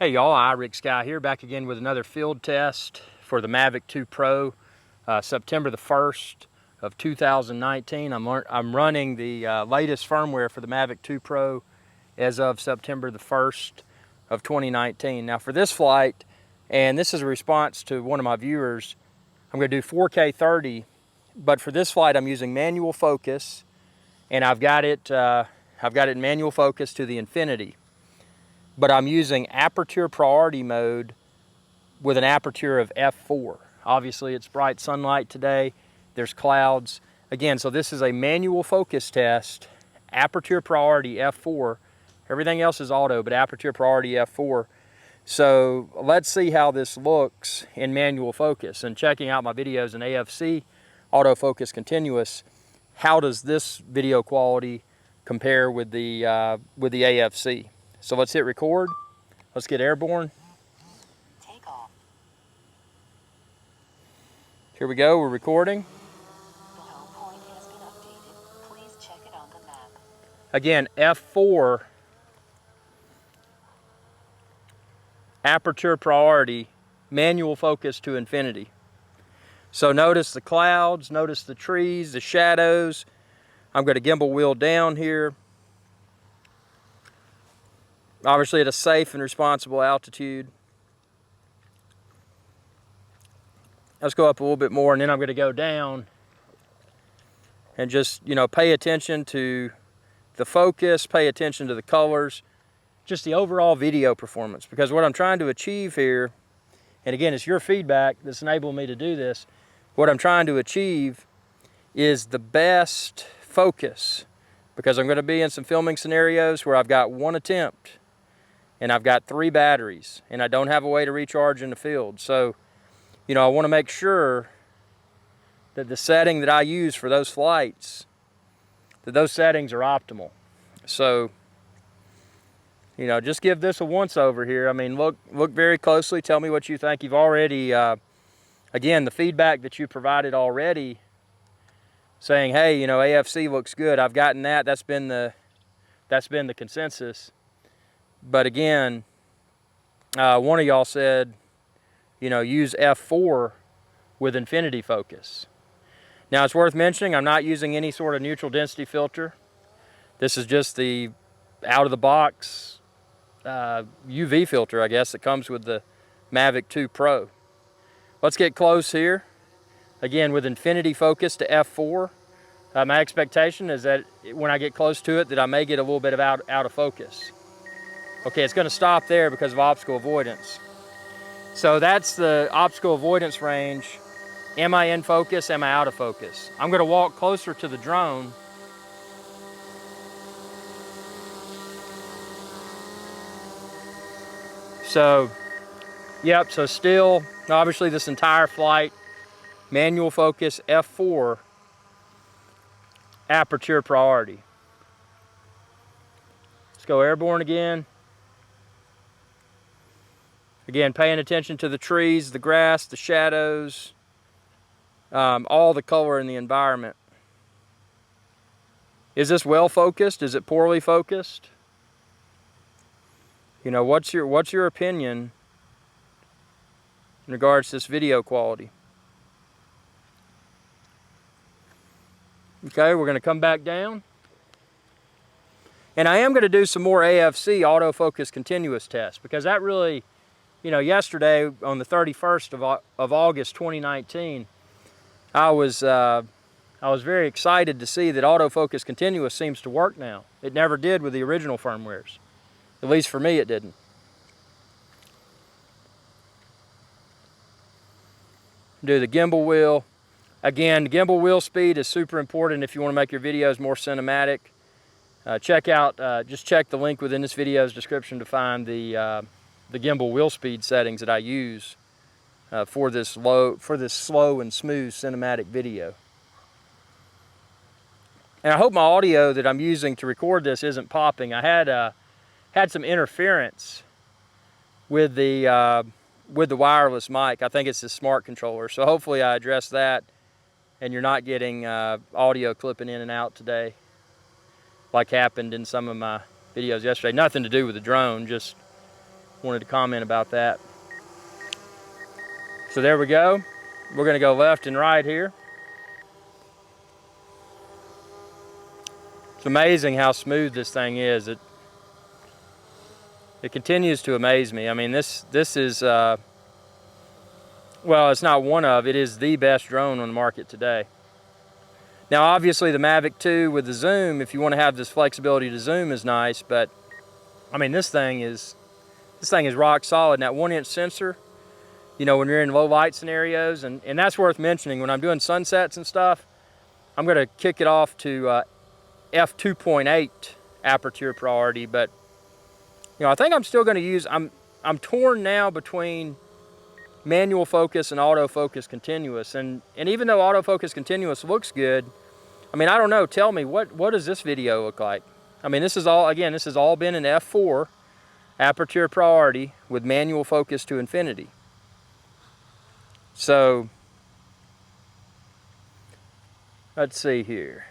Hey y'all, Rick Sky here, back again with another field test for the Mavic 2 Pro, September the 1st of 2019. I'm running the latest firmware for the Mavic 2 Pro as of September the 1st of 2019. Now for this flight, and this is a response to one of my viewers, I'm going to do 4K 30, but for this flight I'm using manual focus, and I've got it in manual focus to the infinity. But I'm using aperture priority mode with an aperture of F4. Obviously it's bright sunlight today, there's clouds. Again, so this is a manual focus test, aperture priority F4. Everything else is auto, but aperture priority F4. So let's see how this looks in manual focus. And checking out my videos in AFC, autofocus continuous, how does this video quality compare with the AFC? So let's hit record. Let's get airborne. Take off. Here we go, we're recording. The home point has been updated. Please check it on the map. Again, F4, aperture priority, manual focus to infinity. So notice the clouds, notice the trees, the shadows. I'm going to gimbal wheel down here. Obviously at a safe and responsible altitude. Let's go up a little bit more, and then I'm going to go down and just, pay attention to the focus, pay attention to the colors, just the overall video performance. Because what I'm trying to achieve here, and again, it's your feedback that's enabling me to do this, what I'm trying to achieve is the best focus. Because I'm going to be in some filming scenarios where I've got one attempt, and I've got 3 batteries, and I don't have a way to recharge in the field. So, I want to make sure that the setting that I use for those flights, that those settings are optimal. So, just give this a once over here. I mean, look very closely, tell me what you think. You've already, again, the feedback that you provided already, saying, hey, AFC looks good. I've gotten that. That's been the consensus. But again, one of y'all said, use F4 with infinity focus. Now it's worth mentioning, I'm not using any sort of neutral density filter. This is just the out-of-the-box UV filter, I guess, that comes with the Mavic 2 Pro. Let's get close here. Again, with infinity focus to F4. My expectation is that when I get close to it, that I may get a little bit of out of focus. Okay, it's going to stop there because of obstacle avoidance. So that's the obstacle avoidance range. Am I in focus? Am I out of focus? I'm going to walk closer to the drone. So, yep, so still, obviously this entire flight, manual focus, F4, aperture priority. Let's go airborne again. Again, paying attention to the trees, the grass, the shadows, all the color in the environment. Is this well focused? Is it poorly focused? What's your opinion in regards to this video quality? Okay, we're going to come back down. And I am going to do some more AFC autofocus continuous tests, because that really, yesterday on the 31st of August 2019, I was very excited to see that autofocus continuous seems to work now. It never did with the original firmwares. At least for me, it didn't. Do the gimbal wheel. Again, gimbal wheel speed is super important if you want to make your videos more cinematic. Just check the link within this video's description to find the gimbal wheel speed settings that I use for this slow and smooth cinematic video. And I hope my audio that I'm using to record this isn't popping. I had some interference with the wireless mic. I think it's the smart controller. So hopefully I addressed that, and you're not getting audio clipping in and out today, like happened in some of my videos yesterday. Nothing to do with the drone, just wanted to comment about that. So there we go. We're going to go left and right here. It's amazing how smooth this thing is. It continues to amaze me. I mean, this is, well, it's not one of, it is the best drone on the market today. Now, obviously, the Mavic 2 with the zoom, if you want to have this flexibility to zoom, is nice, but I mean, this thing is rock solid. And that 1-inch sensor, you know, when you're in low light scenarios, and that's worth mentioning. When I'm doing sunsets and stuff, I'm going to kick it off to f2.8 aperture priority, but you know, I think I'm still going to use, I'm torn now between manual focus and autofocus continuous, and even though autofocus continuous looks good, I mean, I don't know, tell me, what does this video look like? I mean, this is all, again, this has all been in f4 aperture priority with manual focus to infinity. So let's see here.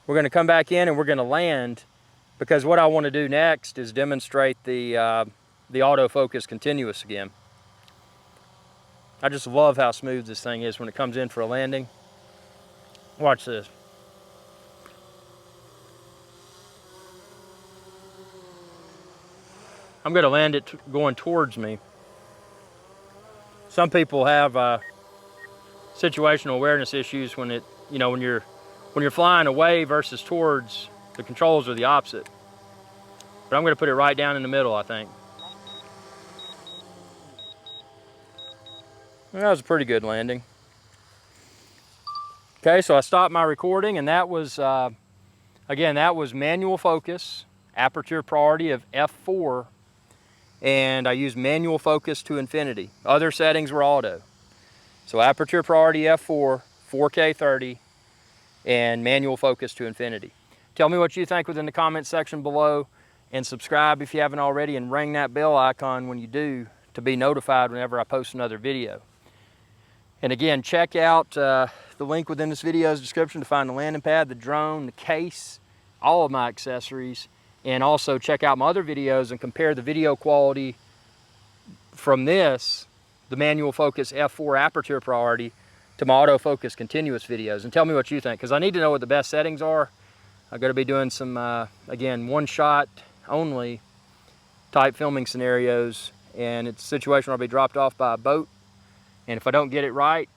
We're going to come back in and we're going to land, because what I want to do next is demonstrate the autofocus continuous again. I just love how smooth this thing is when it comes in for a landing. Watch this. I'm going to land it going towards me. Some people have situational awareness issues when when you're flying away versus towards. The controls are the opposite. But I'm going to put it right down in the middle, I think. That was a pretty good landing. Okay, so I stopped my recording, and that was, again, that was manual focus, aperture priority of f4, and I used manual focus to infinity. Other settings were auto. So aperture priority f4, 4K 30, and manual focus to infinity. Tell me what you think within the comment section below, and subscribe if you haven't already, and ring that bell icon when you do to be notified whenever I post another video. And again, check out the link within this video's description to find the landing pad, the drone, the case, all of my accessories, and also check out my other videos and compare the video quality from this, the manual focus f4 aperture priority, to my autofocus continuous videos, and tell me what you think, because I need to know what the best settings are. I'm going to be doing some, again, one-shot only type filming scenarios, and it's a situation where I'll be dropped off by a boat, and if I don't get it right,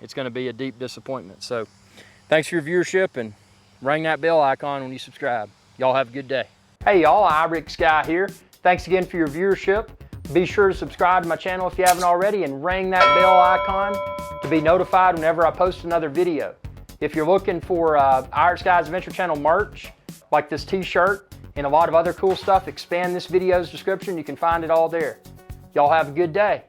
it's going to be a deep disappointment. So thanks for your viewership, and ring that bell icon when you subscribe. Y'all have a good day. Hey y'all, iRick Sky here. Thanks again for your viewership. Be sure to subscribe to my channel if you haven't already, and ring that bell icon to be notified whenever I post another video. If you're looking for iRick Sky's Adventure Channel merch, like this t-shirt and a lot of other cool stuff, expand this video's description. You can find it all there. Y'all have a good day.